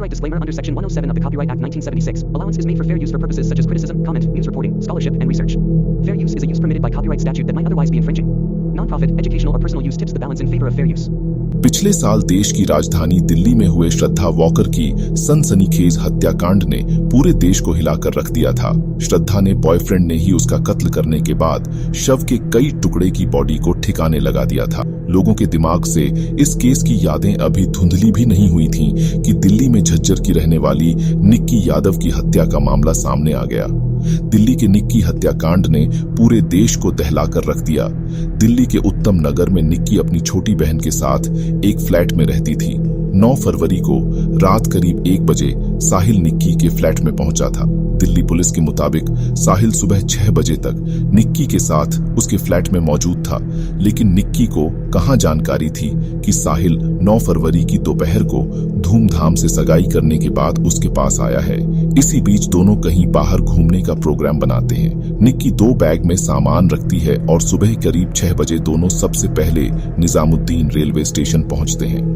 Copyright disclaimer under Section 107 of the Copyright Act 1976. Allowance is made for fair use for purposes such as criticism, comment, news reporting, scholarship, and research. Fair use is a use permitted by copyright statute that might otherwise be infringing. Non-profit, educational, or personal use tips the balance in favor of fair use. पिछले साल देश की राजधानी दिल्ली में हुए श्रद्धा walker की सनसनीखेज हत्याकांड ने पूरे देश को हिलाकर रख दिया था। श्रद्धा ने बॉयफ्रेंड ने ही उसका कत्ल करने के बाद शव के कई टुकड़े की बॉडी को ठिकाने लगा दिया था। लोगों के दिमाग से इस केस की यादें अभी धुंधली भी नहीं हुई थीं कि दिल्ली में झज्जर की रहने वाली निक्की यादव की हत्या का मामला सामने आ गया। दिल्ली के निक्की हत्याकांड ने पूरे देश को दहलाकर रख दिया। दिल्ली के उत्तम नगर में निक्की अपनी छोटी बहन के साथ एक फ्लैट में रहती थी। 9 फरवरी को रात करीब 1 बजे साहिल निक्की के फ्लैट में पहुंचा था। दिल्ली पुलिस के मुताबिक साहिल सुबह 6 बजे तक निक्की के साथ उसके फ्लैट में मौजूद था, लेकिन निक्की को कहां जानकारी थी कि साहिल 9 फरवरी की दोपहर को धूमधाम से सगाई करने के बाद उसके पास आया है। इसी बीच दोनों कहीं बाहर घूमने का प्रोग्राम बनाते हैं। निक्की 2 बैग में सामान रखती है और सुबह करीब 6 बजे दोनों सबसे पहले निजामुद्दीन रेलवे स्टेशन पहुंचते हैं।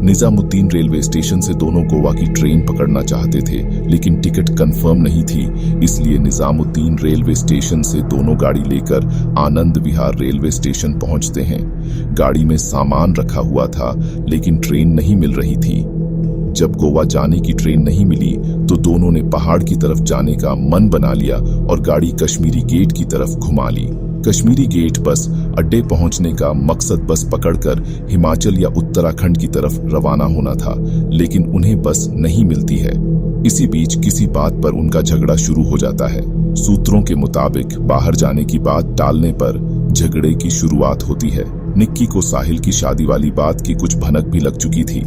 निजामुद्दीन रेलवे स्टेशन से दोनों गोवा की ट्रेन पकड़ना चाहते थे, लेकिन टिकट कंफर्म नहीं थी, इसलिए निजामुद्दीन रेलवे स्टेशन से दोनों गाड़ी लेकर आनंद विहार रेलवे स्टेशन पहुंचते हैं। गाड़ी में सामान रखा हुआ था, लेकिन ट्रेन नहीं मिल रही थी। जब गोवा जाने की ट्रेन नहीं मिली तो दोनों ने पहाड़ की तरफ जाने का मन बना लिया और गाड़ी कश्मीरी गेट की तरफ घुमा ली। कश्मीरी गेट बस अड्डे पहुंचने का मकसद बस पकड़कर हिमाचल या उत्तराखंड की तरफ रवाना होना था, लेकिन उन्हें बस नहीं मिलती है। इसी बीच किसी बात पर उनका झगड़ा शुरू हो जाता है। सूत्रों के मुताबिक बाहर जाने की बात टालने पर झगड़े की शुरुआत होती है। निक्की को साहिल की शादी वाली बात की कुछ भनक भी लग चुकी थी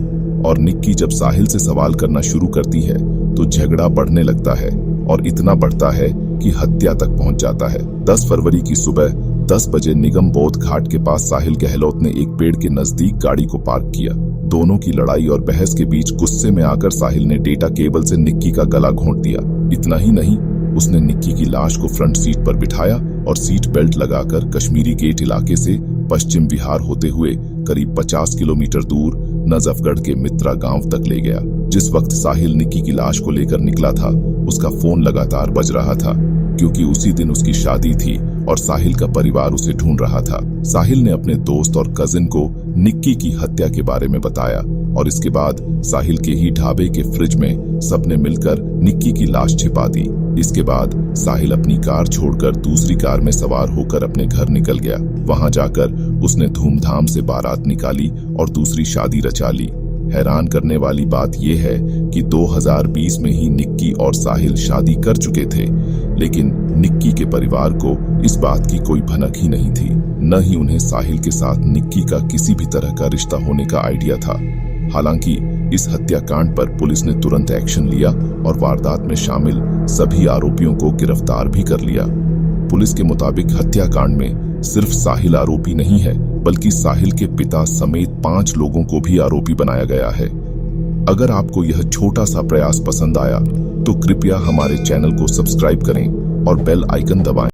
और निक्की जब साहिल से सवाल करना शुरू करती है तो झगड़ा बढ़ने लगता है और इतना बढ़ता है कि हत्या तक पहुंच जाता है। 10 फरवरी की सुबह 10 बजे निगम बोध घाट के पास साहिल गहलोत ने एक पेड़ के नजदीक गाड़ी को पार्क किया। दोनों की लड़ाई और बहस के बीच गुस्से में आकर साहिल ने डेटा केबल से निक्की का गला घोंट दिया। इतना ही नहीं, उसने निक्की की लाश को फ्रंट सीट पर बिठाया और सीट बेल्ट लगाकर कश्मीरी गेट इलाके से पश्चिम विहार होते हुए करीब 50 किलोमीटर दूर नजफगढ़ के मित्रा गांव तक ले गया। जिस वक्त साहिल निक्की की लाश को लेकर निकला था, उसका फोन लगातार बज रहा था, क्योंकि उसी दिन उसकी शादी थी और साहिल का परिवार उसे ढूंढ रहा था। साहिल ने अपने दोस्त और कजिन को निक्की की हत्या के बारे में बताया और इसके बाद साहिल के ही ढाबे के फ्रिज में सबने मिलकर निक्की की लाश छिपा दी। इसके बाद साहिल अपनी कार छोड़कर दूसरी कार में सवार होकर अपने घर निकल गया। वहां जाकर उसने धूमधाम से बारात निकाली और दूसरी शादी रचा ली। हैरान करने वाली बात यह है कि 2020 में ही निक्की और साहिल शादी कर चुके थे, लेकिन निक्की के परिवार को इस बात की कोई भनक ही नहीं थी। न ही उन्हें साहिल के साथ निक्की का किसी भी तरह का रिश्ता होने का आइडिया था। हालांकि इस हत्याकांड पर पुलिस ने तुरंत एक्शन लिया और वारदात में शामिल सभी आरोपियों को गिरफ्तार भी कर लिया। पुलिस के मुताबिक हत्याकांड में सिर्फ साहिल आरोपी नहीं है, बल्कि साहिल के पिता समेत 5 लोगों को भी आरोपी बनाया गया है। अगर आपको यह छोटा सा प्रयास पसंद आया तो कृपया हमारे चैनल को सब्सक्राइब करें और बेल आइकन दबाएं।